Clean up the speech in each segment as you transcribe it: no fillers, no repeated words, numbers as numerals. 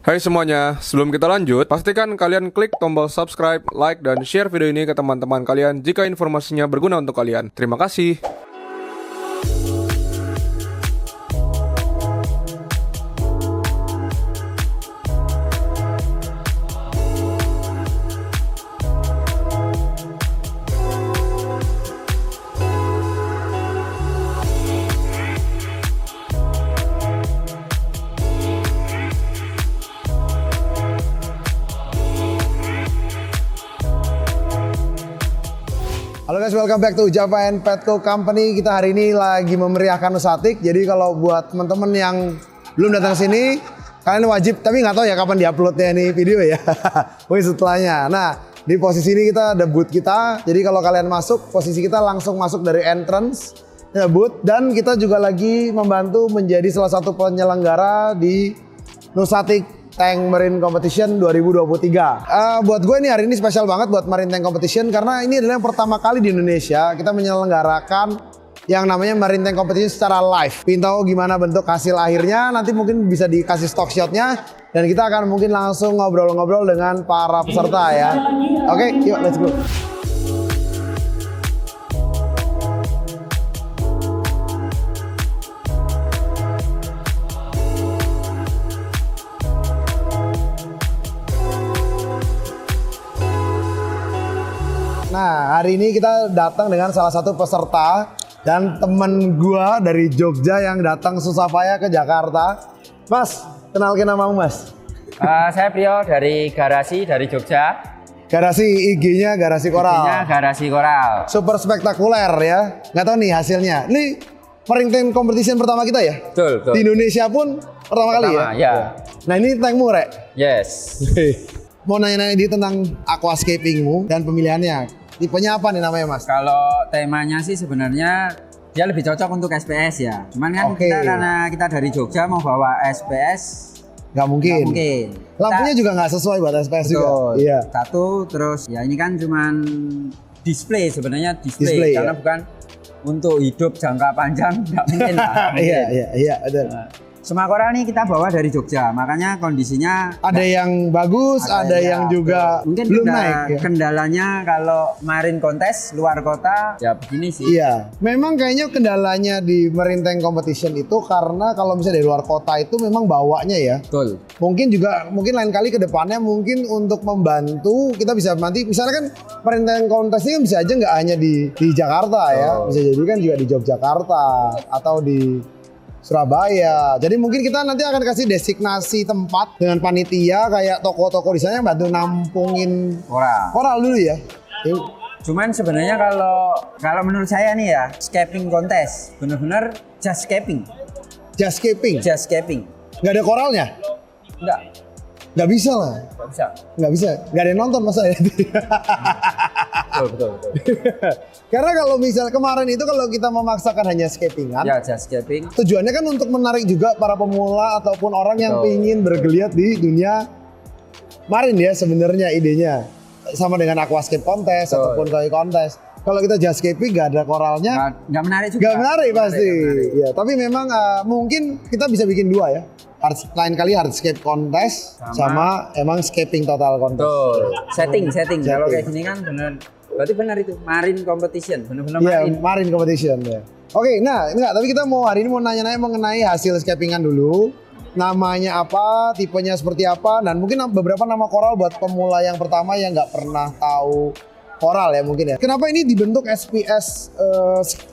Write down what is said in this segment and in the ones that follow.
Hai semuanya, sebelum kita lanjut, pastikan kalian klik tombol subscribe, like, dan share video ini ke teman-teman kalian jika informasinya berguna untuk kalian. Terima kasih. Halo guys, welcome back to Java and Petco Company. Kita hari ini lagi memeriahkan Nusatik. Jadi kalau buat teman-teman yang belum datang sini, kalian wajib, tapi nggak tahu ya kapan diuploadnya ini video ya. Mungkin setelahnya. Nah, di posisi ini kita ada booth kita. Jadi kalau kalian masuk, posisi kita langsung masuk dari entrance ya, booth. Dan kita juga lagi membantu menjadi salah satu penyelenggara di Nusatik Tank Marine Competition 2023. Buat gue ini hari ini spesial banget buat Marine Tank Competition karena ini adalah yang pertama kali di Indonesia kita menyelenggarakan yang namanya Marine Tank Competition secara live. Pengen tahu gimana bentuk hasil akhirnya, nanti mungkin bisa dikasih stock shotnya dan kita akan mungkin langsung ngobrol-ngobrol dengan para peserta ya. Oke, yuk let's go. Nah, hari ini kita datang dengan salah satu peserta dan temen gua dari Jogja yang datang susah payah ke Jakarta. Mas, kenalkan namamu Mas. Saya Prio dari Garasi dari Jogja. Garasi IG-nya Garasi Koral. IG-nya Garasi Koral. Super spektakuler ya. Nggak tahu nih hasilnya. Ini Marine Tank Competition pertama kita ya? Betul, betul. Di Indonesia pun pertama kali ya? Ya. Nah, ini tankmu, Rek? Yes. Mau nanya-nanya dia tentang aquascapingmu dan pemilihannya. Tipenya apa nih namanya Mas? Kalau temanya sih sebenarnya dia lebih cocok untuk SPS ya. Cuman kan Oke. kita karena kita dari Jogja mau bawa SPS Nggak mungkin. nggak mungkin. Lampunya juga nggak sesuai buat SPS juga. Betul. Iya. Satu terus ya ini kan cuman display sebenarnya Display, karena ya. bukan untuk hidup jangka panjang nggak mungkin lah. Iya, betul. Semua koral nih kita bawa dari Jogja, makanya kondisinya Ada yang bagus, ada yang juga mungkin belum naik ya. Kendalanya kalau Marine Kontes luar kota ya begini sih. Iya, memang kayaknya kendalanya di Marine Tank Competition itu karena kalau misalnya dari luar kota itu memang bawanya ya. Betul. Mungkin lain kali ke depannya mungkin untuk membantu kita bisa nanti misalnya kan Marine Tank Contest ini kan bisa aja nggak hanya di Jakarta ya, bisa jadi kan juga di Yogyakarta atau di Surabaya. Jadi mungkin kita nanti akan kasih designasi tempat dengan panitia kayak toko-toko di sana yang bantu nampungin koral dulu ya. Cuman sebenarnya kalau menurut saya nih ya, scaping kontes bener-bener just scaping. Just scaping. Nggak ada koralnya? Enggak. Nggak bisa lah. Nggak bisa. Nggak ada yang nonton masa ya. Betul. Karena kalau misal kemarin itu kalau kita memaksakan hanya scapingan, Ya just scaping. tujuannya kan untuk menarik juga para pemula ataupun orang yang Betul. ingin bergeliat di dunia marine ya sebenarnya idenya. Sama dengan aquascape contest Betul. ataupun koi contest. Kalau kita just scaping nggak ada koralnya, Nggak menarik juga. nggak menarik pasti. Nggak menarik. Ya, tapi memang mungkin kita bisa bikin dua ya. Lain kali hardscape contest sama emang scaping total contest. Betul. Setting. Kalau Setting. kayak gini kan bener. Berarti benar itu Marine Competition, bener-bener Iya, Marine. Marine Competition ya. Oke, nah enggak, tapi kita hari ini mau nanya-nanya mengenai hasil scapingan dulu. Namanya apa, tipenya seperti apa, dan mungkin beberapa nama koral buat pemula yang pertama yang nggak pernah tahu koral ya mungkin ya. Kenapa ini dibentuk SPS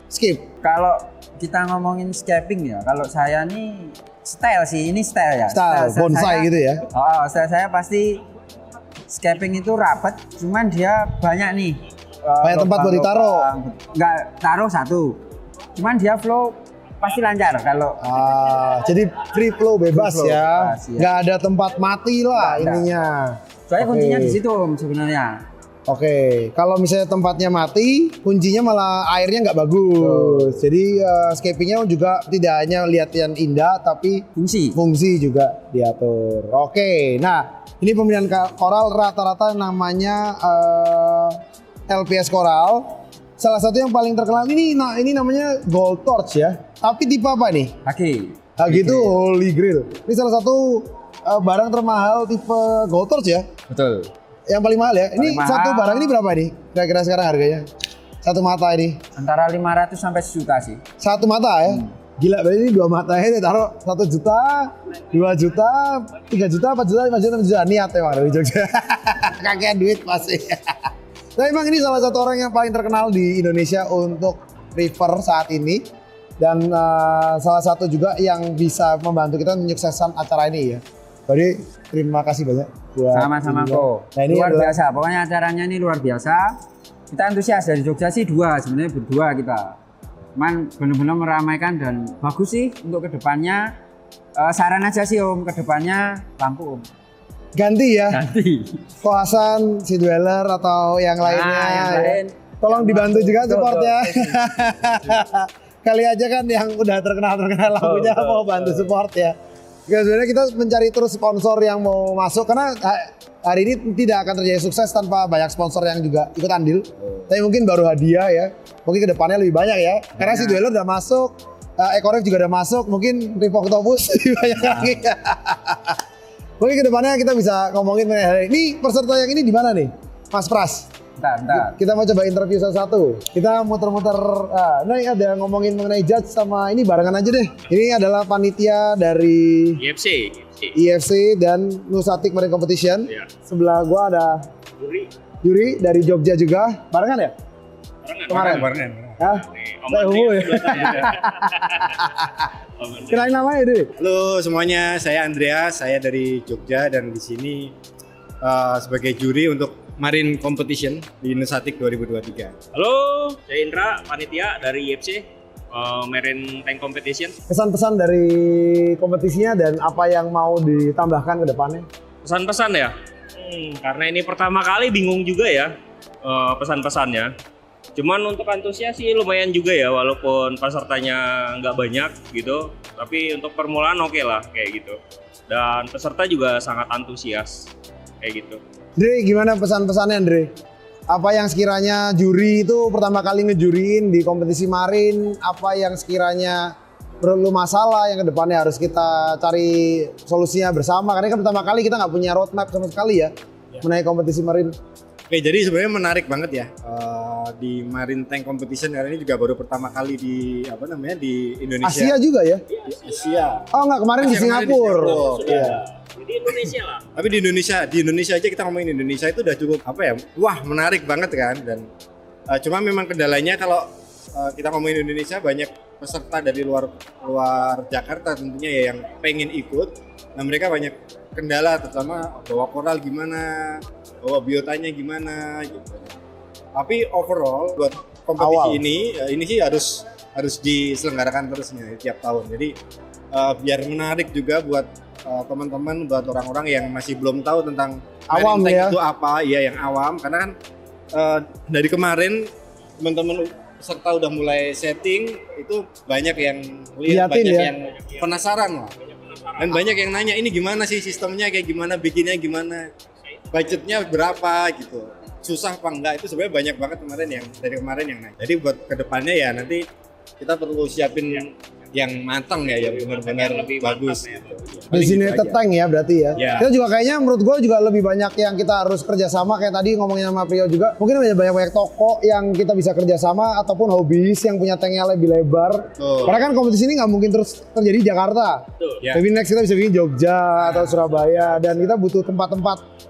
scape? Kalau kita ngomongin scaping ya, kalau saya nih style sih, ini style ya. Style bonsai saya, gitu ya. Oh, style saya pasti scaping itu rapat, cuman dia banyak nih. Banyak tempat buat ditaruh. Nggak taruh satu, cuman dia flow pasti lancar kalau. Jadi free flow bebas Free flow, ya. bebas, ya. Nggak ada tempat mati lah Nggak ada. ininya. Soalnya Oke. kuncinya di situ Om, sebenarnya. Oke, kalau misalnya tempatnya mati, kuncinya malah airnya nggak bagus. Jadi scapingnya juga tidak hanya lihat yang indah, tapi fungsi juga diatur. Oke, nah ini pemilihan koral rata-rata namanya LPS koral. Salah satu yang paling terkenal ini namanya Gold Torch ya. Tapi tipe apa nih? Hagi. Hagi itu Holy Grail. Ini salah satu barang termahal tipe Gold Torch ya? Betul. Yang paling mahal ya? Ini Paling mahal. satu barang ini berapa nih? Kira-kira sekarang harganya? Satu mata ini? Antara 500 sampai sejuta sih. Satu mata ya? Gila, berarti ini 2 mata ya, taruh 1 juta, 2 juta, 3 juta, 4 juta, 5 juta, 6 juta. Niat emang dari Jogja. Kakean duit pasti. Nah emang ini salah satu orang yang paling terkenal di Indonesia untuk river saat ini. Dan salah satu juga yang bisa membantu kita menyukseskan acara ini ya. Jadi terima kasih banyak buat Sama-sama ini. kok. Nah ini Luar adalah biasa. Pokoknya acaranya ini luar biasa. Kita antusias dari Jogja sih sebenarnya berdua kita. Cuman benar-benar meramaikan dan bagus sih untuk kedepannya. Saran aja sih Om, kedepannya lampu Om. ganti ya. Ganti. Ko Hasan, si Dweller atau yang lainnya. yang lain. Tolong dibantu juga Betul, supportnya. betul. Kali aja kan yang udah terkenal lampunya Betul, mau bantu support ya. Ya sebenarnya kita mencari terus sponsor yang mau masuk karena hari ini tidak akan terjadi sukses tanpa banyak sponsor yang juga ikut andil. Tapi mungkin baru hadiah ya. Mungkin kedepannya lebih banyak ya. Karena si Dweller udah masuk, Ekoref juga udah masuk. Mungkin Revo Octopus lebih banyak lagi. Mungkin kedepannya kita bisa ngomongin mengenai hal ini. Peserta yang ini di mana nih, Mas Pras? Bentar. Kita mau coba interview satu-satu. Kita muter-muter. Nah, ini ada ngomongin mengenai judge sama ini barengan aja deh. Ini adalah panitia dari IFC dan Nusatik Marine Competition. Iya. Sebelah gua ada Yuri dari Jogja juga. Barengan ya? Kemarin. Hah? Saya Ungu ya. Kenalin namanya dulu. Halo semuanya, saya Andreas, saya dari Jogja dan di sini sebagai juri untuk Marine Competition di Nusatik 2023. Halo, saya Indra, panitia dari IFC Marine Tank Competition. Pesan-pesan dari kompetisinya dan apa yang mau ditambahkan ke depannya? Pesan-pesan ya? Karena ini pertama kali bingung juga ya pesan-pesannya. Cuman untuk antusias sih lumayan juga ya, walaupun pesertanya nggak banyak gitu. Tapi untuk permulaan oke lah kayak gitu. Dan peserta juga sangat antusias kayak gitu. Andre, gimana pesan-pesannya Andre? Apa yang sekiranya juri itu pertama kali ngejuriin di kompetisi Marine, apa yang sekiranya perlu masalah yang kedepannya harus kita cari solusinya bersama, karena kan pertama kali kita nggak punya roadmap sama sekali ya mengenai kompetisi Marine. Oke, jadi sebenarnya menarik banget ya di Marine Tank Competition karena ini juga baru pertama kali di di Indonesia. Asia juga ya? Di Asia. Oh nggak, kemarin di Asia, kemarin di Singapura. Singapura. Iya. Di Indonesia lah. Tapi di Indonesia aja kita ngomongin Indonesia itu udah cukup wah menarik banget kan. Dan cuma memang kendalanya kalau kita ngomongin Indonesia banyak peserta dari luar Jakarta tentunya ya yang pengen ikut. Nah mereka banyak kendala, terutama bawa koral gimana, bawa biotanya gimana gitu. Tapi overall buat kompetisi ini sih harus diselenggarakan terusnya tiap tahun. Jadi biar menarik juga buat teman-teman, buat orang-orang yang masih belum tahu tentang Awam Marine Tank ya? itu apa, ya yang awam. Karena kan dari kemarin teman-teman peserta udah mulai setting, itu banyak yang lihat, Liatin banyak ya? yang penasaran lah. Dan banyak yang nanya ini gimana sih sistemnya, kayak gimana, bikinnya gimana, budgetnya berapa gitu, susah apa enggak, itu sebenarnya banyak banget dari kemarin yang nanya. Jadi buat kedepannya ya nanti kita perlu siapin yang matang ya, yang benar-benar bagus. Gitu. Designated tank ya berarti ya. Ya. Kita juga kayaknya menurut gue juga lebih banyak yang kita harus kerjasama, kayak tadi ngomongin sama Prio juga. Mungkin banyak toko yang kita bisa kerjasama ataupun hobis yang punya tanknya lebih lebar. Betul. Karena kan kompetisi ini nggak mungkin terus terjadi di Jakarta. Ya. Tapi next kita bisa bikin Jogja atau Surabaya, dan kita butuh tempat-tempat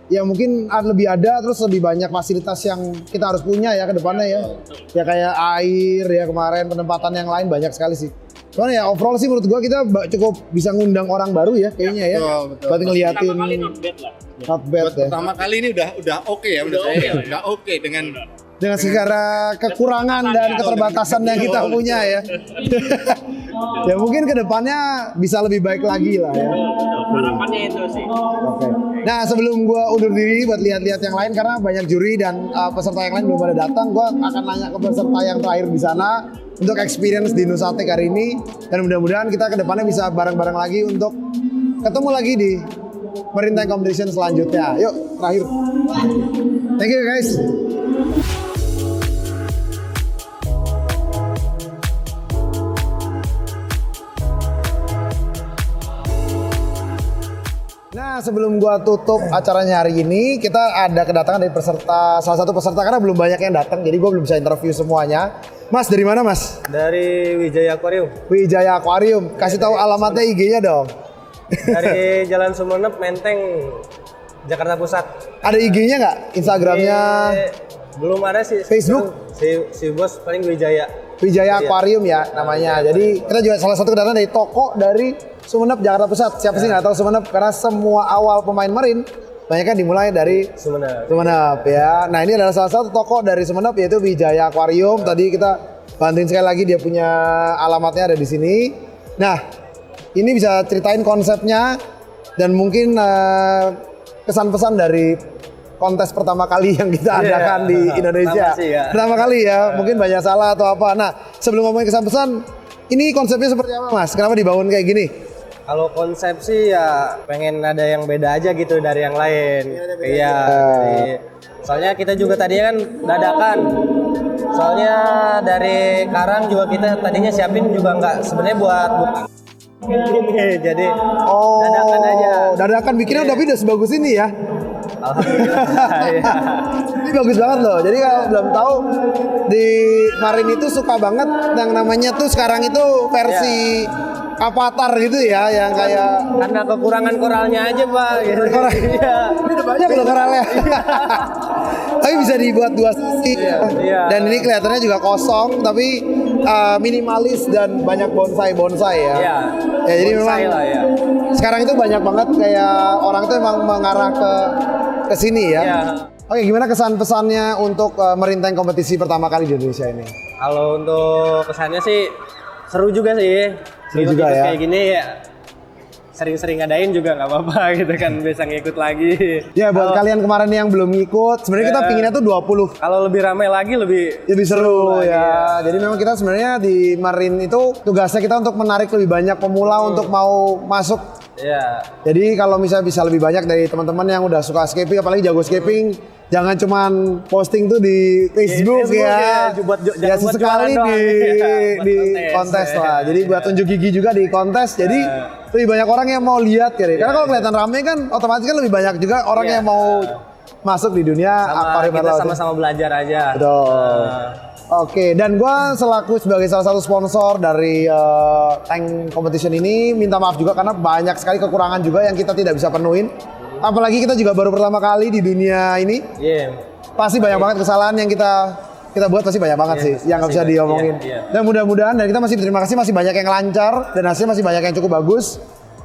yang mungkin lebih ada, terus lebih banyak fasilitas yang kita harus punya ya ke depannya ya. Ya kayak air ya, kemarin penempatan yang lain banyak sekali sih. Cuman ya overall sih menurut gua kita cukup bisa ngundang orang baru ya kayaknya ya. Betul. Buat ngeliatin Pertama kali not bad lah. not bad Buat ya. pertama kali ini udah oke ya menurut saya. Udah oke dengan Dengan segala kekurangan dan keterbatasan yang kita punya ya. Ya mungkin ke depannya bisa lebih baik lagi lah ya. Harapannya itu sih. Oke. Nah sebelum gua undur diri buat lihat-lihat yang lain karena banyak juri dan peserta yang lain belum pada datang, gua akan nanya ke peserta yang terakhir di sana untuk experience di Nusatik hari ini, dan mudah-mudahan kita ke depannya bisa bareng-bareng lagi untuk ketemu lagi di Marine Tank Competition selanjutnya. Yuk terakhir. Thank you guys. sebelum gua tutup acaranya hari ini, kita ada kedatangan dari salah satu peserta karena belum banyak yang datang, jadi gua belum bisa interview semuanya. Mas, dari mana Mas? Dari Wijaya Aquarium. Wijaya Aquarium. Kasih tahu alamatnya IG-nya dong. Dari Jalan Sumenep, Menteng, Jakarta Pusat. Ada IG-nya nggak? Instagramnya? Belum ada sih. Facebook? Si bos paling Wijaya. Wijaya Aquarium ya namanya. Jadi kita juga salah satu kedatangan dari toko dari Sumenep, Jakarta Pusat. Siapa sih nggak tahu Sumenep? Karena semua awal pemain marine banyak kan dimulai dari Sumenep. Sumenep ya. Nah ini adalah salah satu toko dari Sumenep yaitu Wijaya Aquarium. Tadi kita bantuin sekali lagi, dia punya alamatnya ada di sini. Nah ini bisa ceritain konsepnya dan mungkin kesan-pesan dari kontes pertama kali yang kita adakan di Indonesia. Pertama kali ya, mungkin banyak salah atau apa. Nah sebelum ngomongin kesan-pesan, ini konsepnya seperti apa Mas? Kenapa dibangun kayak gini? Kalau konsep sih ya pengen ada yang beda aja gitu dari yang lain. Iya. Soalnya kita juga tadinya kan dadakan. Soalnya dari Karang juga kita tadinya siapin juga nggak sebenarnya buat ini, jadi dadakan aja. Dadakan bikinnya tapi udah sebagus ini ya. Alhamdulillah. Iya. Ini bagus banget loh. Jadi kalau belum tahu di Marine itu suka banget yang namanya tuh sekarang itu versi Avatar gitu ya, yang kayak Karena kekurangan koralnya aja Pak. Gitu. Iya. Ini udah banyak loh koralnya. Tapi bisa dibuat dua sisi. Iya. Dan ini kelihatannya juga kosong tapi minimalis dan banyak bonsai ya. Iya. Ya jadi memang Bonsai lah, ya. sekarang itu banyak banget kayak orang tuh emang mengarah ke sini ya. Iya. Oke, gimana kesan-pesannya untuk merinteng kompetisi pertama kali di Indonesia ini? Kalau untuk kesannya sih seru juga sih. Seru juga Ikut ya. Kayak gini ya sering-sering ngadain juga nggak apa-apa gitu kan, bisa ngikut lagi. Ya buat kalian kemarin yang belum ngikut, sebenarnya kita pinginnya tuh 20. Kalau lebih ramai lagi lebih Seru lagi, ya. Jadi memang kita sebenarnya di Marine itu tugasnya kita untuk menarik lebih banyak pemula untuk mau masuk. Iya. Jadi kalau misalnya bisa lebih banyak dari teman-teman yang udah suka escaping, apalagi jago escaping, jangan cuman posting tuh di Facebook ya. Ya sesekali di kontes lah. Jadi buat tunjuk gigi juga di kontes. Jadi lebih banyak orang yang mau lihat ya. Karena kalau kelihatan rame kan otomatis kan lebih banyak juga orang yang mau masuk di dunia aquarium kita laut. sama-sama belajar aja. Betul. Oke, dan gue selaku sebagai salah satu sponsor dari tank competition ini minta maaf juga karena banyak sekali kekurangan juga yang kita tidak bisa penuhin. Apalagi kita juga baru pertama kali di dunia ini. Iya. Pasti banyak banget kesalahan yang kita buat, pasti banyak banget sih yang nggak bisa diomongin. Dan mudah-mudahan dan kita masih berterima kasih masih banyak yang lancar dan hasilnya masih banyak yang cukup bagus.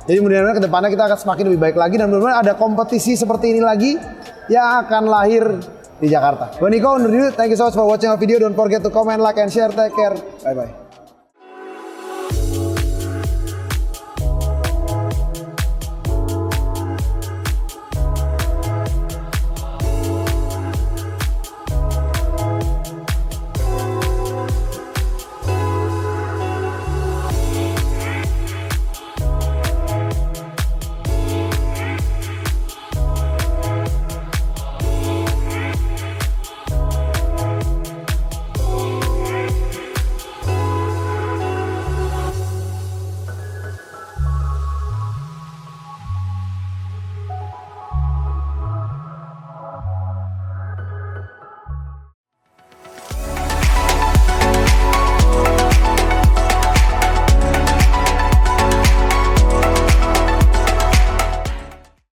Jadi mudah-mudahan ke depannya kita akan semakin lebih baik lagi dan mudah-mudahan ada kompetisi seperti ini lagi yang akan lahir di Jakarta. Gue Niko undur diri. Thank you so much for watching our video. Don't forget to comment, like, and share. Take care. Bye bye.